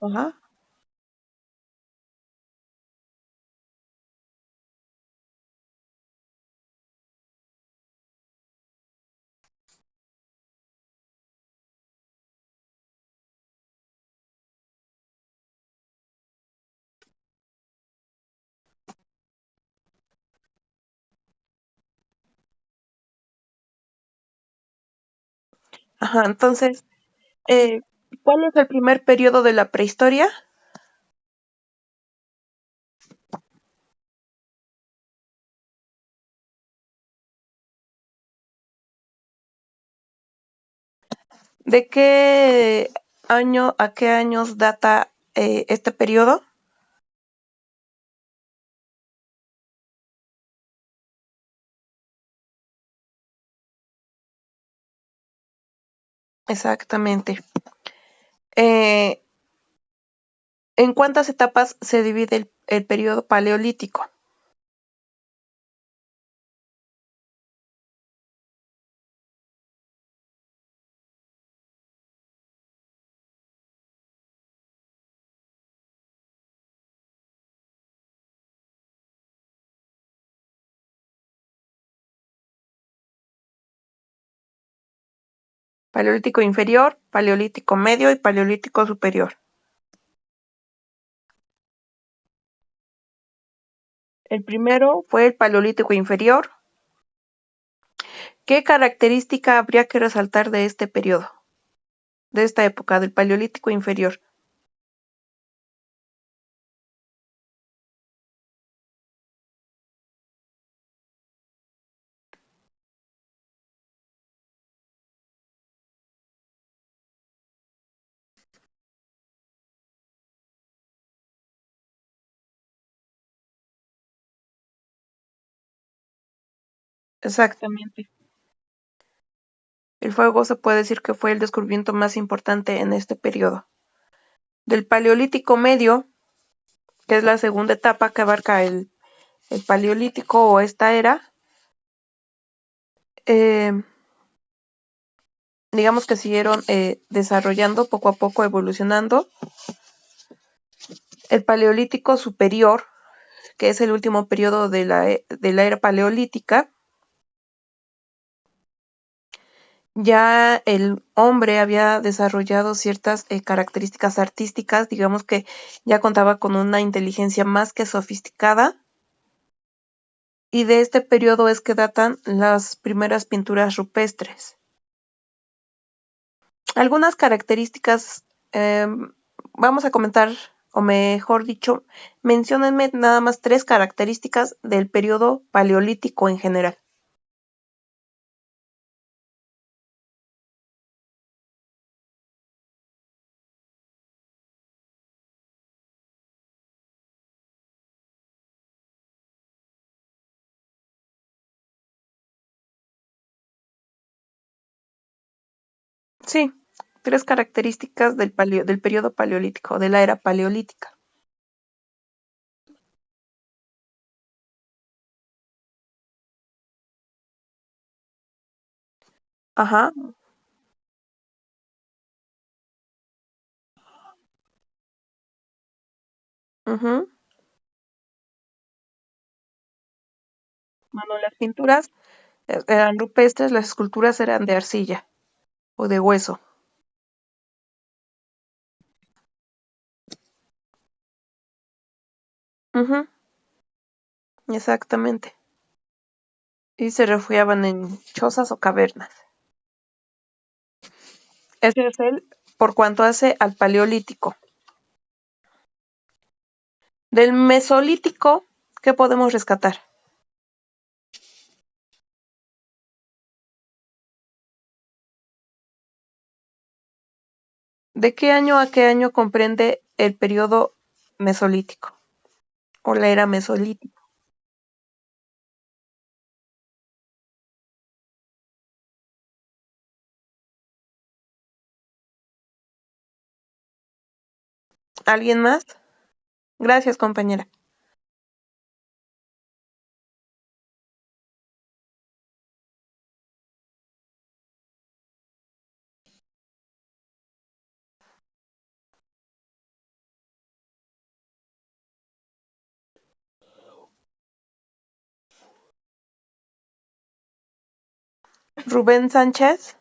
Ajá. Ajá, entonces, eh, ¿cuál es el primer periodo de la prehistoria? ¿De qué año a qué años data este periodo? Exactamente. Eh, ¿En cuántas etapas se divide el periodo paleolítico? Paleolítico inferior, paleolítico medio y paleolítico superior. El primero fue el paleolítico inferior. ¿Qué característica habría que resaltar de este periodo, de esta época, del paleolítico inferior? Exactamente. El fuego se puede decir que fue el descubrimiento más importante en este periodo. Del paleolítico medio, que es la segunda etapa que abarca el paleolítico o esta era, eh, digamos que siguieron desarrollando poco a poco, evolucionando. El paleolítico superior, que es el último periodo de la era paleolítica, ya el hombre había desarrollado ciertas características artísticas, digamos que ya contaba con una inteligencia más que sofisticada, y de este periodo es que datan las primeras pinturas rupestres. Algunas características, vamos a comentar, o mejor dicho, menciónenme nada más tres características del periodo paleolítico en general. Sí, tres características del periodo paleolítico, de la era paleolítica. Ajá, ujú. Bueno, las pinturas eran rupestres, las esculturas eran de arcilla o de hueso. Ujú, exactamente. Y se refugiaban en chozas o cavernas. Ese es el por cuanto hace al paleolítico. Del mesolítico, ¿qué podemos rescatar? ¿De qué año a qué año comprende el periodo mesolítico o la era mesolítica? ¿Alguien más? Gracias, compañera. Rubén Sánchez.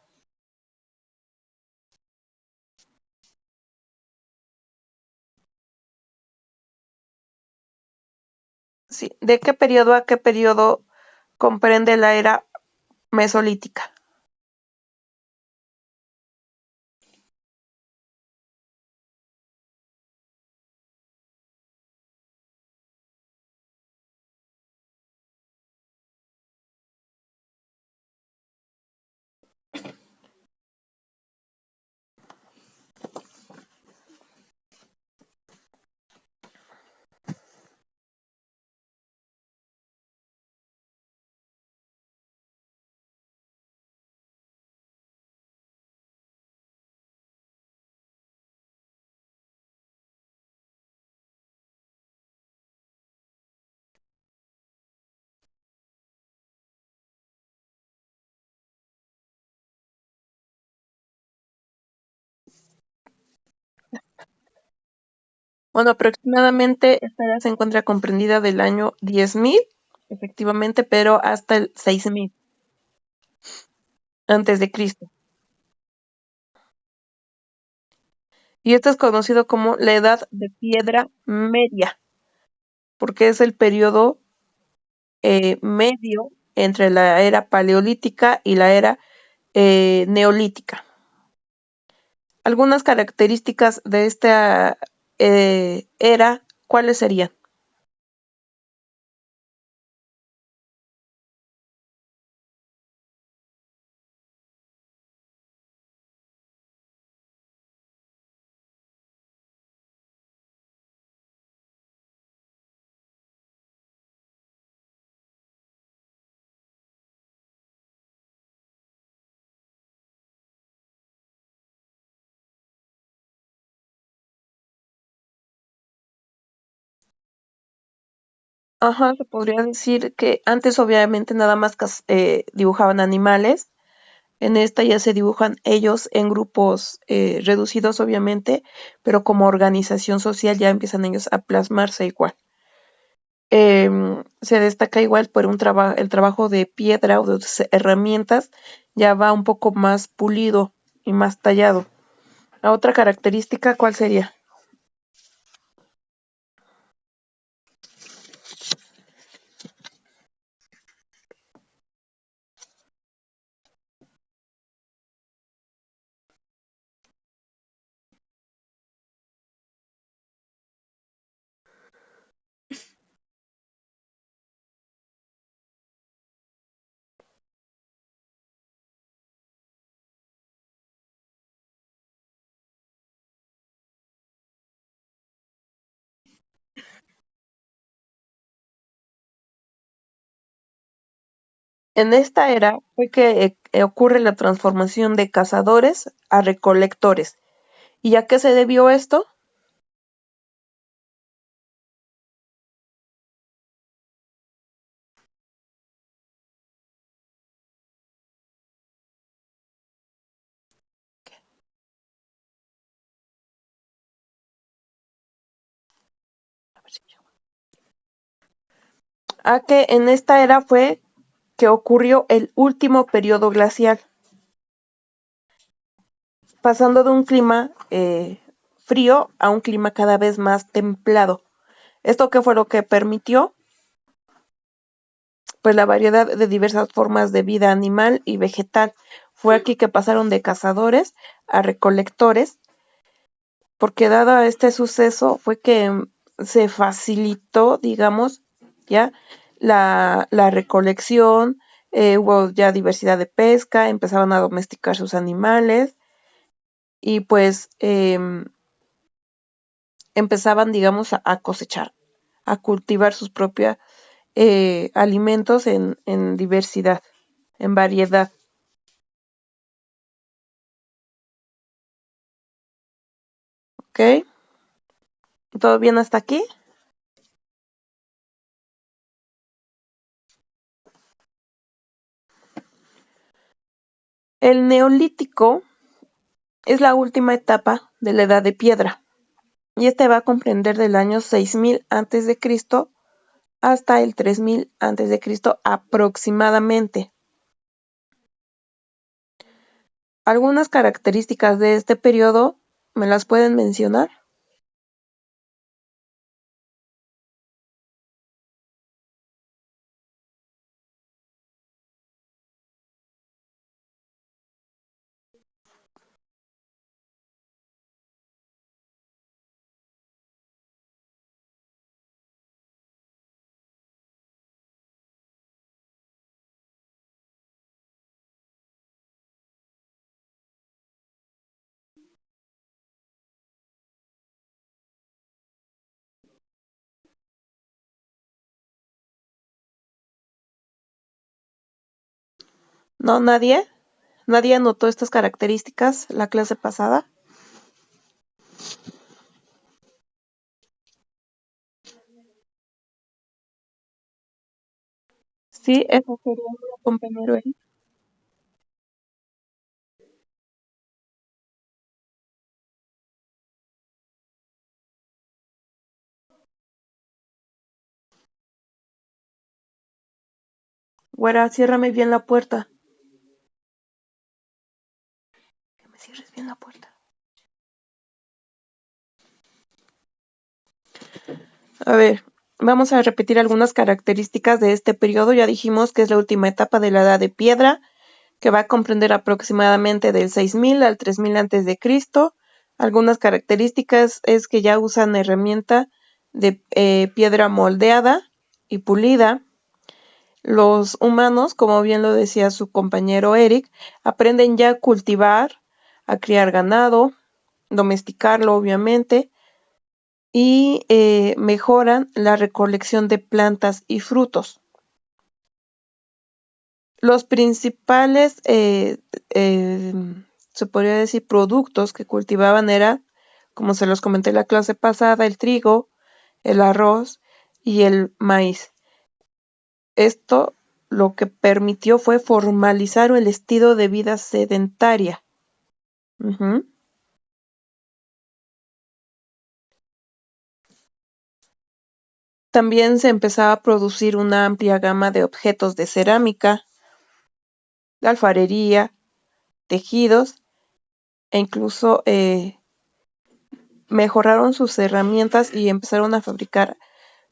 Sí. ¿De qué periodo a qué periodo comprende la era mesolítica? Bueno, aproximadamente esta era se encuentra comprendida del año 10.000, efectivamente, pero hasta el 6.000 antes de Cristo. Y esto es conocido como la Edad de Piedra Media, porque es el periodo medio entre la era paleolítica y la era neolítica. Algunas características de esta era, ¿cuáles serían? Ajá, se podría decir que antes obviamente nada más dibujaban animales. En esta ya se dibujan ellos en grupos reducidos, obviamente, pero como organización social ya empiezan ellos a plasmarse igual. Se destaca igual por el trabajo de piedra o de herramientas, ya va un poco más pulido y más tallado. La otra característica, ¿cuál sería? En esta era fue que ocurre la transformación de cazadores a recolectores. ¿Y a qué se debió esto? A que en esta era fue que ocurrió el último periodo glacial, pasando de un clima frío a un clima cada vez más templado. ¿Esto qué fue lo que permitió? Pues la variedad de diversas formas de vida animal y vegetal. Fue aquí que pasaron de cazadores a recolectores, porque dado este suceso fue que se facilitó, digamos, ya la recolección, hubo ya diversidad de pesca, empezaban a domesticar sus animales y pues empezaban, digamos, a cosechar, a cultivar sus propios alimentos en diversidad, en variedad. ¿Ok? ¿Todo bien hasta aquí? El neolítico es la última etapa de la edad de piedra y este va a comprender del año 6000 antes de Cristo hasta el 3000 antes de Cristo aproximadamente. Algunas características de este periodo, ¿me las pueden mencionar? ¿No? ¿Nadie? ¿Nadie anotó estas características la clase pasada? Sí, eso sería un compañero ahí. Güera, ciérrame bien la puerta. Que me cierres bien la puerta. A ver, vamos a repetir algunas características de este periodo. Ya dijimos que es la última etapa de la Edad de Piedra, que va a comprender aproximadamente del 6000 al 3000 antes de Cristo. Algunas características es que ya usan herramienta de piedra moldeada y pulida. Los humanos, como bien lo decía su compañero Eric, aprenden ya a cultivar, a criar ganado, domesticarlo obviamente, y mejoran la recolección de plantas y frutos. Los principales, eh, se podría decir, productos que cultivaban eran, como se los comenté en la clase pasada, el trigo, el arroz y el maíz. Esto lo que permitió fue formalizar el estilo de vida sedentaria. Ujú. También se empezaba a producir una amplia gama de objetos de cerámica, de alfarería, tejidos e incluso mejoraron sus herramientas y empezaron a fabricar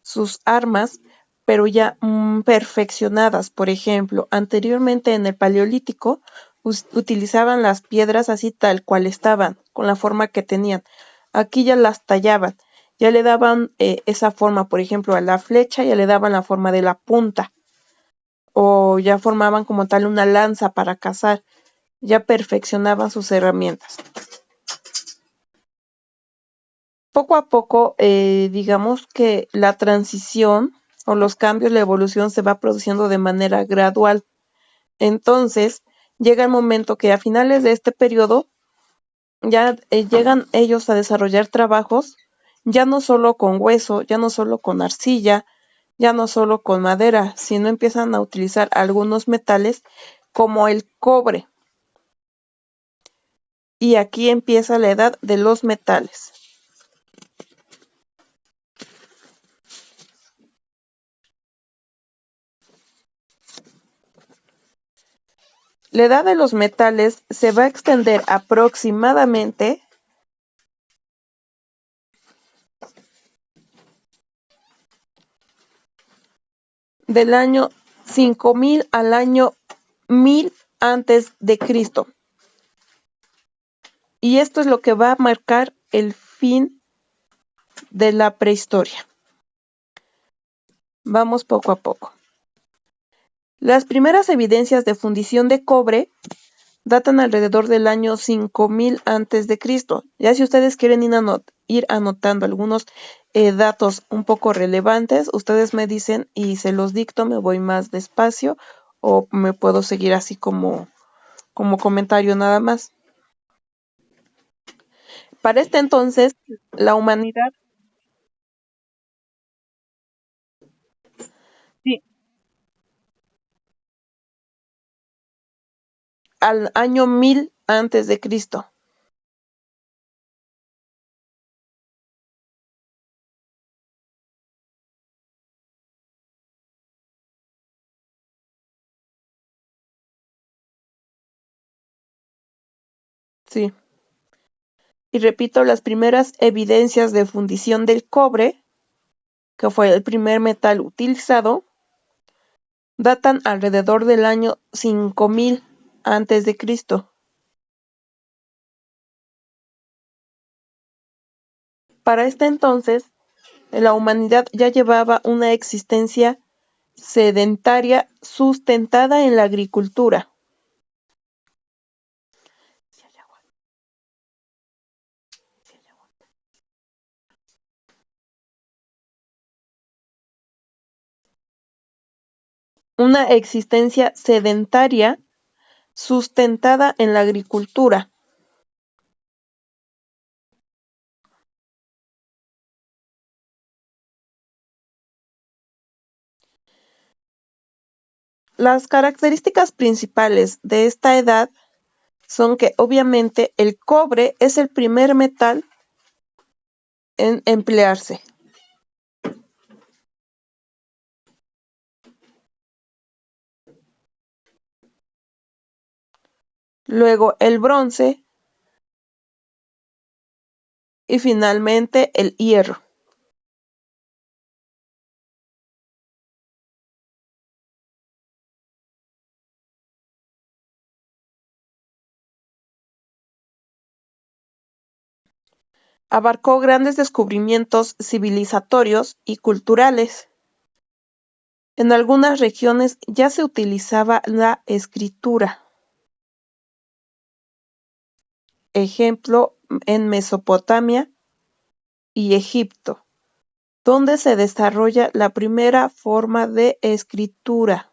sus armas, pero ya perfeccionadas. Por ejemplo, anteriormente en el Paleolítico utilizaban las piedras así tal cual estaban, con la forma que tenían. Aquí ya las tallaban, ya le daban esa forma, por ejemplo, a la flecha ya le daban la forma de la punta, o ya formaban como tal una lanza para cazar, ya perfeccionaban sus herramientas. Poco a poco, digamos que la transición o los cambios, la evolución se va produciendo de manera gradual. Entonces, llega el momento que a finales de este periodo ya llegan ellos a desarrollar trabajos ya no solo con hueso, ya no solo con arcilla, ya no solo con madera, sino empiezan a utilizar algunos metales como el cobre. Y aquí empieza la edad de los metales. La edad de los metales se va a extender aproximadamente del año 5000 al año 1000 antes de Cristo. Y esto es lo que va a marcar el fin de la prehistoria. Vamos poco a poco. Las primeras evidencias de fundición de cobre datan alrededor del año 5000 antes de Cristo. Ya si ustedes quieren ir anotando algunos datos un poco relevantes, ustedes me dicen y se los dicto, me voy más despacio o me puedo seguir así como comentario nada más. Para este entonces, la humanidad, sí, al año 1000 antes de Cristo. Sí. Y repito, las primeras evidencias de fundición del cobre, que fue el primer metal utilizado, datan alrededor del año 5000 antes de Cristo. Para este entonces, la humanidad ya llevaba una existencia sedentaria sustentada en la agricultura. Una existencia sedentaria sustentada en la agricultura. Las características principales de esta edad son que obviamente el cobre es el primer metal en emplearse. Luego el bronce y finalmente el hierro. Abarcó grandes descubrimientos civilizatorios y culturales. En algunas regiones ya se utilizaba la escritura. Ejemplo, en Mesopotamia y Egipto, donde se desarrolla la primera forma de escritura.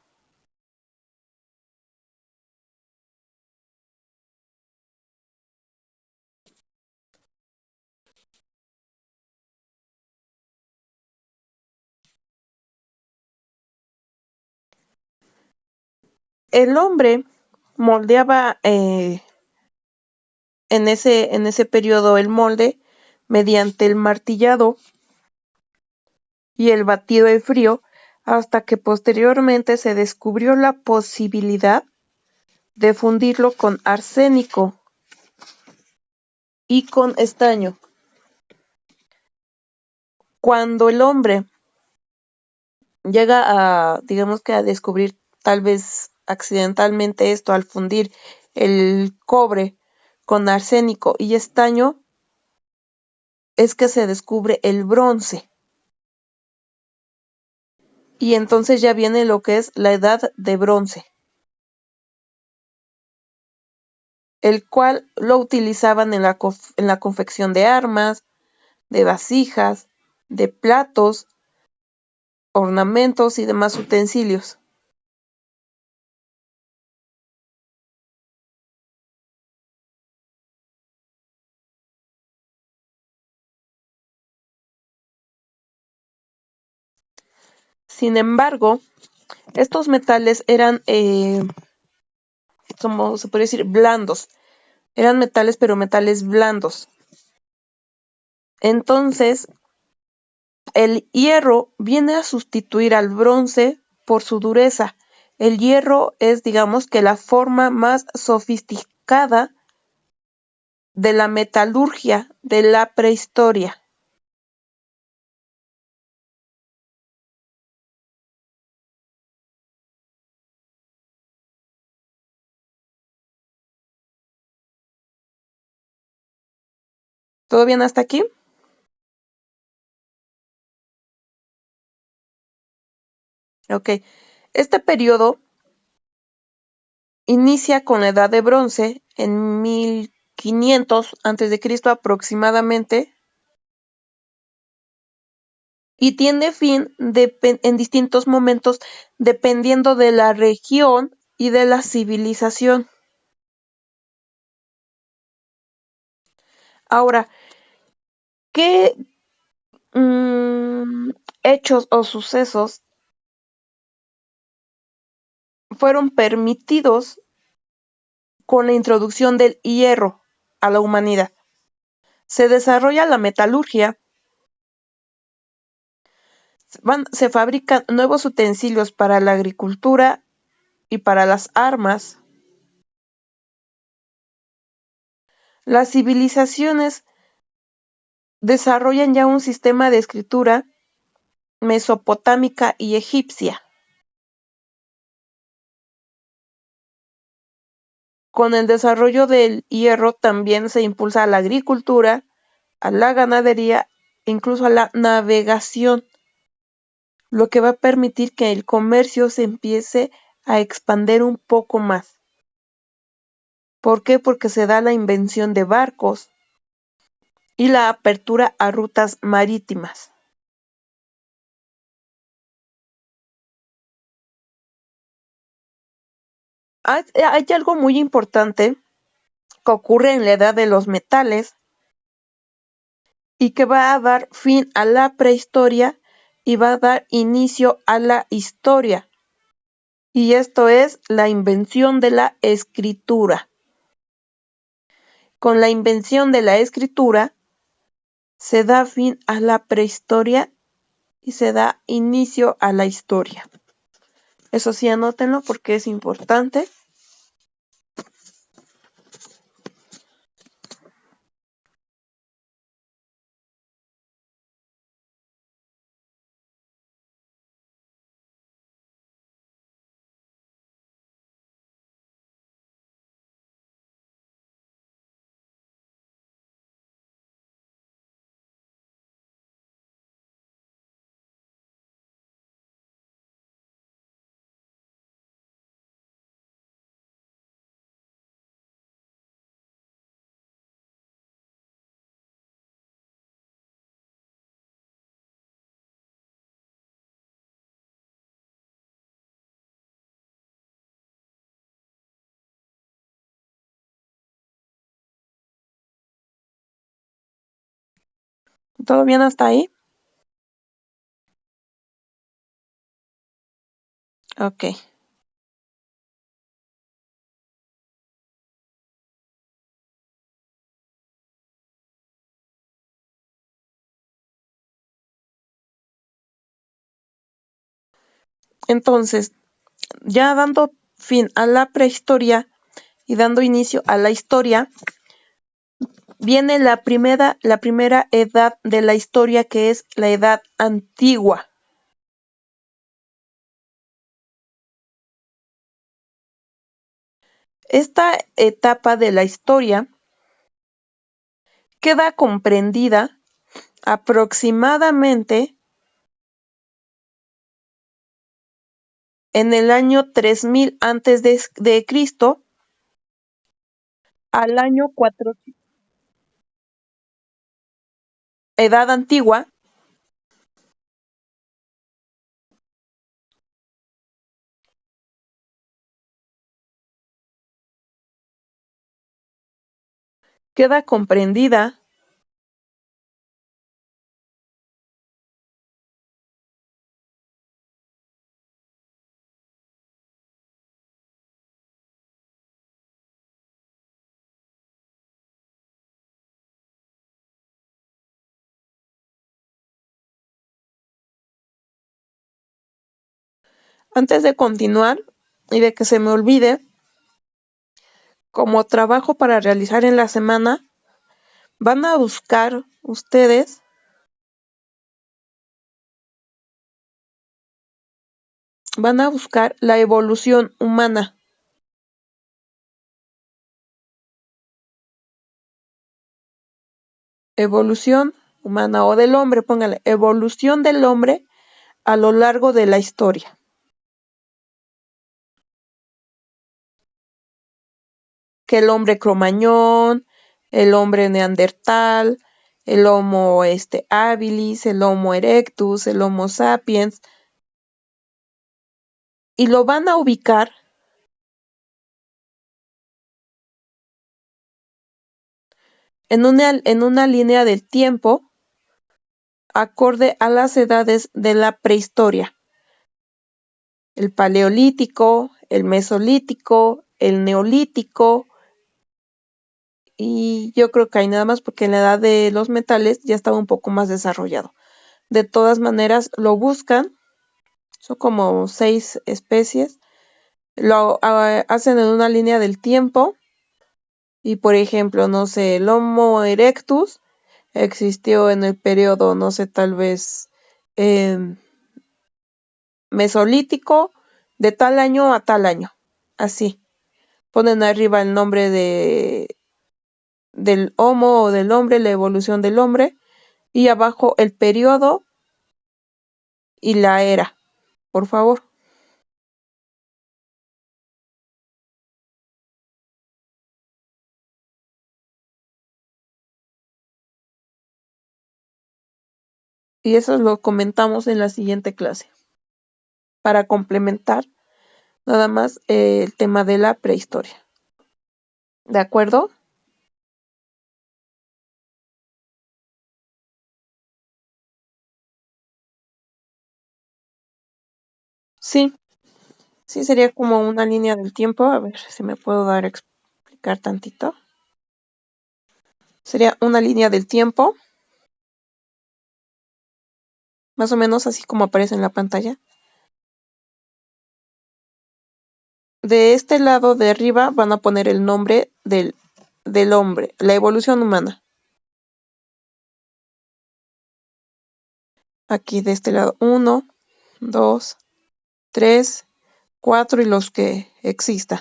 El hombre moldeaba en ese periodo el molde mediante el martillado y el batido en frío, hasta que posteriormente se descubrió la posibilidad de fundirlo con arsénico y con estaño. Cuando el hombre llega a, digamos que a descubrir tal vez accidentalmente esto al fundir el cobre con arsénico y estaño, es que se descubre el bronce. Y entonces ya viene lo que es la edad de bronce, el cual lo utilizaban en la confección de armas, de vasijas, de platos, ornamentos y demás utensilios. Sin embargo, estos metales eran, como se puede decir, blandos. Eran metales, pero metales blandos. Entonces, el hierro viene a sustituir al bronce por su dureza. El hierro es, digamos, que la forma más sofisticada de la metalurgia de la prehistoria. ¿Todo bien hasta aquí? Ok. Este periodo inicia con la Edad de Bronce en 1500 a.C. aproximadamente y tiene fin en distintos momentos dependiendo de la región y de la civilización. Ahora, ¿qué hechos o sucesos fueron permitidos con la introducción del hierro a la humanidad? Se desarrolla la metalurgia, se fabrican nuevos utensilios para la agricultura y para las armas. Las civilizaciones desarrollan ya un sistema de escritura mesopotámica y egipcia. Con el desarrollo del hierro también se impulsa a la agricultura, a la ganadería e incluso a la navegación, lo que va a permitir que el comercio se empiece a expandir un poco más. ¿Por qué? Porque se da la invención de barcos y la apertura a rutas marítimas. Hay algo muy importante que ocurre en la edad de los metales y que va a dar fin a la prehistoria y va a dar inicio a la historia. Y esto es la invención de la escritura. Con la invención de la escritura se da fin a la prehistoria y se da inicio a la historia. Eso sí, anótenlo porque es importante. ¿Todo bien hasta ahí? Ok. Entonces, ya dando fin a la prehistoria y dando inicio a la historia, viene la primera edad de la historia, que es la edad antigua. Esta etapa de la historia queda comprendida aproximadamente en el año 3000 antes de Cristo al año 400. Edad antigua queda comprendida antes de continuar y de que se me olvide, como trabajo para realizar en la semana, van a buscar ustedes la evolución humana. Evolución humana o del hombre, póngale, evolución del hombre a lo largo de la historia. Que el hombre cromañón, el hombre neandertal, el Homo habilis, el Homo erectus, el Homo sapiens, y lo van a ubicar en una línea del tiempo acorde a las edades de la prehistoria. El paleolítico, el mesolítico, el neolítico, y yo creo que hay nada más porque en la edad de los metales ya estaba un poco más desarrollado. De todas maneras, lo buscan, son como 6 especies, lo hacen en una línea del tiempo Y por ejemplo, no sé, el Homo erectus existió en el periodo, no sé, tal vez mesolítico, de tal año a tal año. Así. Ponen arriba el nombre del Homo o del hombre, la evolución del hombre, y abajo el periodo y la era, por favor. Y eso lo comentamos en la siguiente clase, para complementar nada más el tema de la prehistoria. ¿De acuerdo? Sí, sí sería como una línea del tiempo. A ver si me puedo dar a explicar tantito. Sería una línea del tiempo, más o menos así como aparece en la pantalla. De este lado de arriba van a poner el nombre del hombre, la evolución humana. Aquí de este lado 1, 2, 3, 4 y los que existan.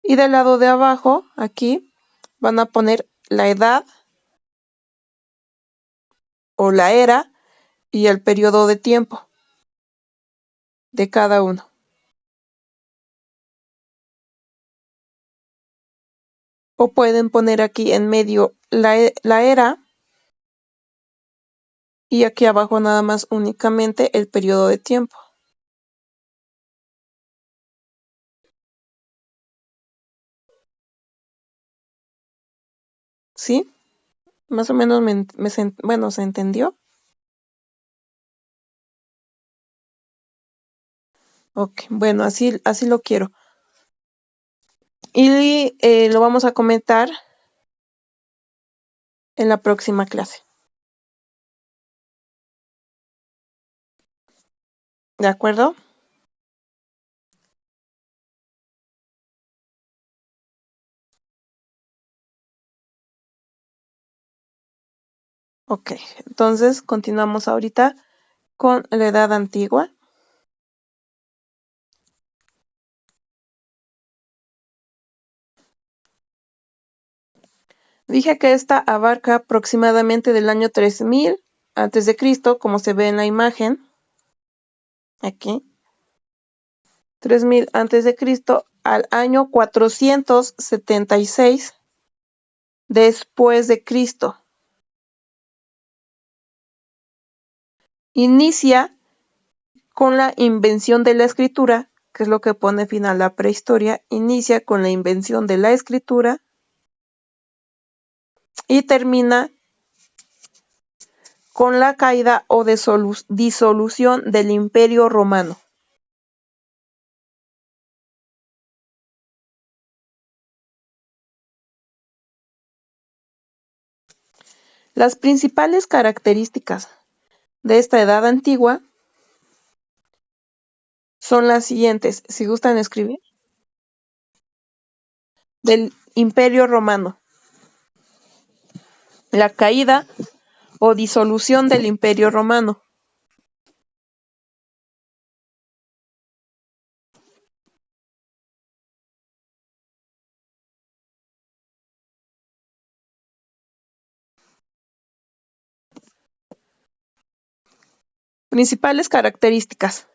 Y del lado de abajo, aquí, van a poner la edad o la era y el periodo de tiempo de cada uno. O pueden poner aquí en medio la era y aquí abajo nada más únicamente el periodo de tiempo. ¿Sí? Más o menos bueno, ¿se entendió? Ok, bueno, así lo quiero. Y lo vamos a comentar en la próxima clase. ¿De acuerdo? Ok, entonces continuamos ahorita con la edad antigua. Dije que esta abarca aproximadamente del año 3000 antes de Cristo, como se ve en la imagen, aquí, 3000 antes de Cristo al año 476 después de Cristo. Inicia con la invención de la escritura, que es lo que pone fin a la prehistoria, inicia con la invención de la escritura y termina con la caída o disolución del Imperio Romano. Las principales características de esta edad antigua son las siguientes, si gustan escribir, del Imperio Romano, la caída o disolución del Imperio Romano, principales características.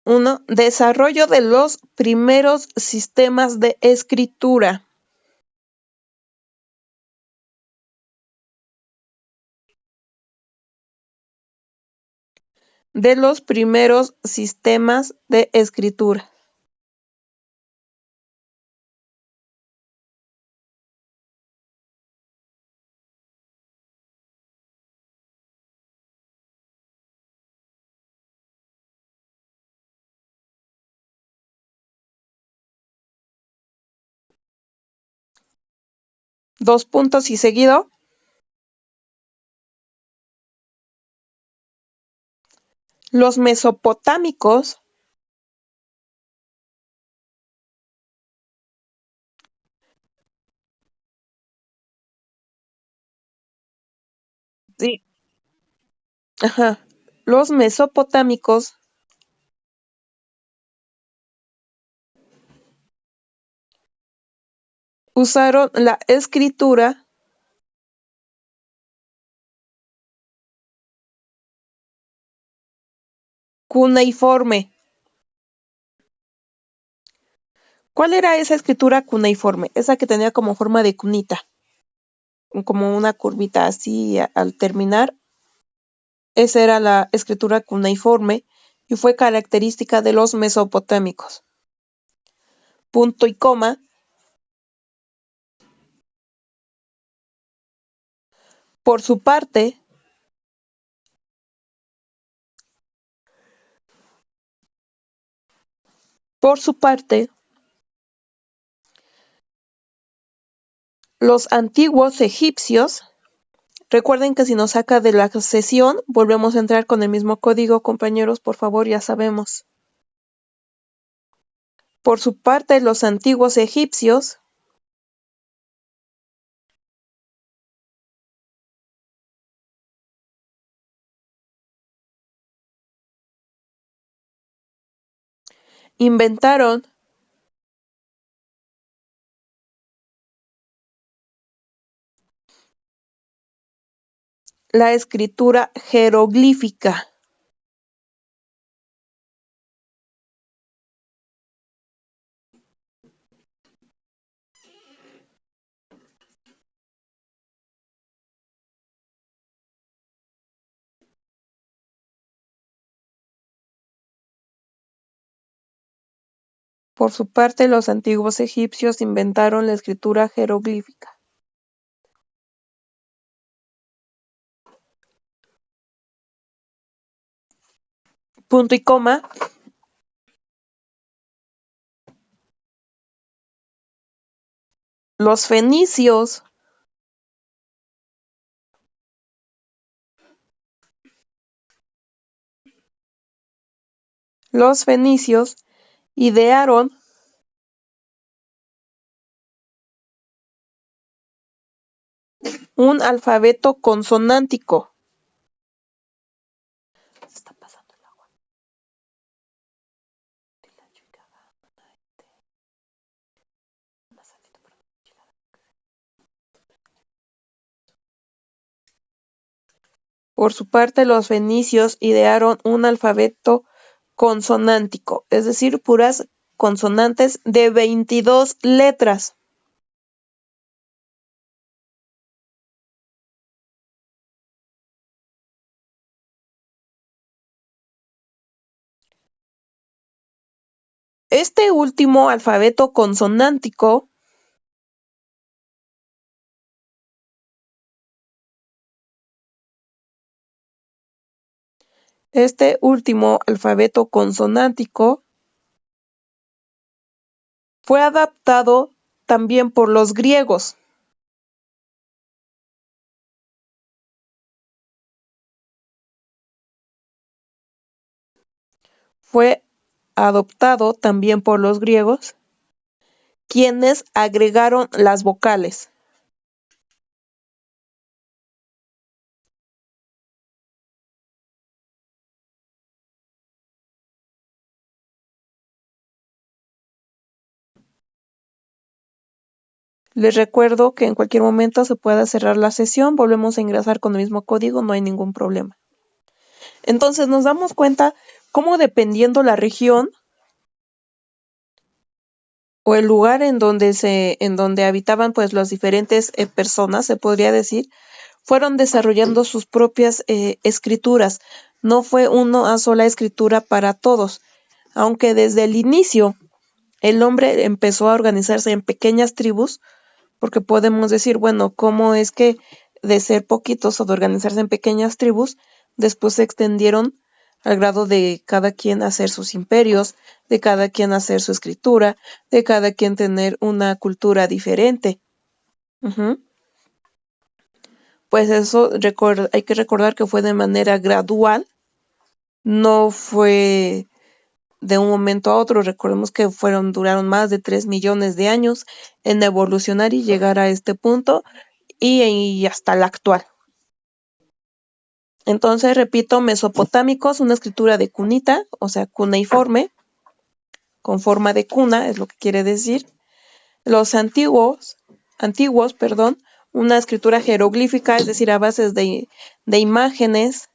1. Desarrollo de los primeros sistemas de escritura. De los primeros sistemas de escritura. 2 puntos y seguido. Los mesopotámicos Sí, ajá. Los mesopotámicos usaron la escritura cuneiforme. ¿Cuál era esa escritura cuneiforme? Esa que tenía como forma de cunita, como una curvita así al terminar. Esa era la escritura cuneiforme y fue característica de los mesopotámicos. Punto y coma. Por su parte, por su parte, los antiguos egipcios, recuerden que si nos saca de la sesión, volvemos a entrar con el mismo código, compañeros, por favor, ya sabemos. Por su parte, los antiguos egipcios inventaron la escritura jeroglífica. Por su parte, los antiguos egipcios inventaron la escritura jeroglífica. Punto y coma. Los fenicios idearon un alfabeto consonántico. Por su parte, los fenicios idearon un alfabeto consonántico, es decir, puras consonantes de 22 letras. Este último alfabeto consonántico fue adaptado también por los griegos. Fue adoptado también por los griegos, quienes agregaron las vocales. Les recuerdo que en cualquier momento se puede cerrar la sesión, volvemos a ingresar con el mismo código, no hay ningún problema. Entonces nos damos cuenta cómo dependiendo la región o el lugar en donde habitaban pues las diferentes personas, se podría decir, fueron desarrollando sus propias escrituras. No fue una sola escritura para todos, aunque desde el inicio el hombre empezó a organizarse en pequeñas tribus, porque podemos decir, bueno, ¿cómo es que de ser poquitos o de organizarse en pequeñas tribus, después se extendieron al grado de cada quien hacer sus imperios, de cada quien hacer su escritura, de cada quien tener una cultura diferente? Ujú. Pues eso hay que recordar que fue de manera gradual, no fue de un momento a otro. Recordemos que duraron más de 3 millones de años en evolucionar y llegar a este punto y hasta el actual. Entonces, repito, mesopotámicos, una escritura de cunita, o sea, cuneiforme, con forma de cuna, es lo que quiere decir. Los antiguos, perdón, una escritura jeroglífica, es decir, a base de imágenes.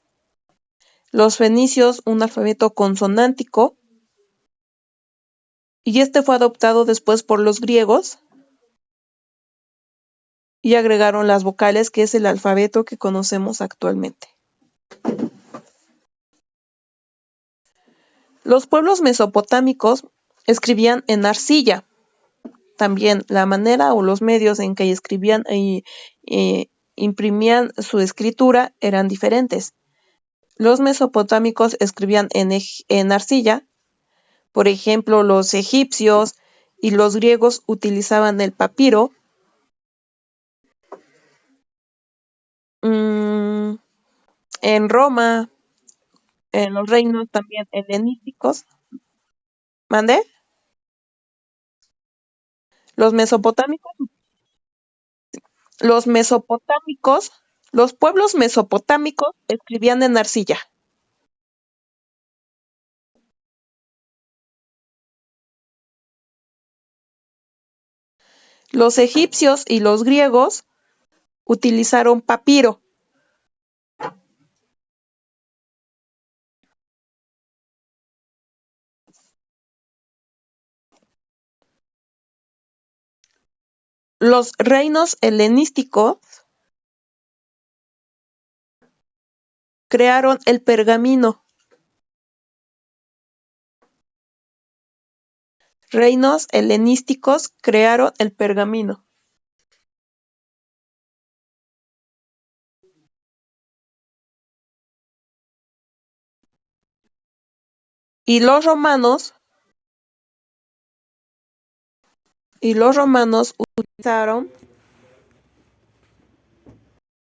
Los fenicios, un alfabeto consonántico. Y este fue adoptado después por los griegos y agregaron las vocales, que es el alfabeto que conocemos actualmente. Los pueblos mesopotámicos escribían en arcilla. También la manera o los medios en que escribían e imprimían su escritura eran diferentes. Los mesopotámicos escribían en arcilla. Por ejemplo, los egipcios y los griegos utilizaban el papiro. Mm, en Roma, en los reinos también helenísticos. ¿Mandé? Los mesopotámicos, los mesopotámicos, los pueblos mesopotámicos escribían en arcilla. Los egipcios y los griegos utilizaron papiro. Los reinos helenísticos crearon el pergamino. Reinos helenísticos crearon el pergamino. Y los romanos utilizaron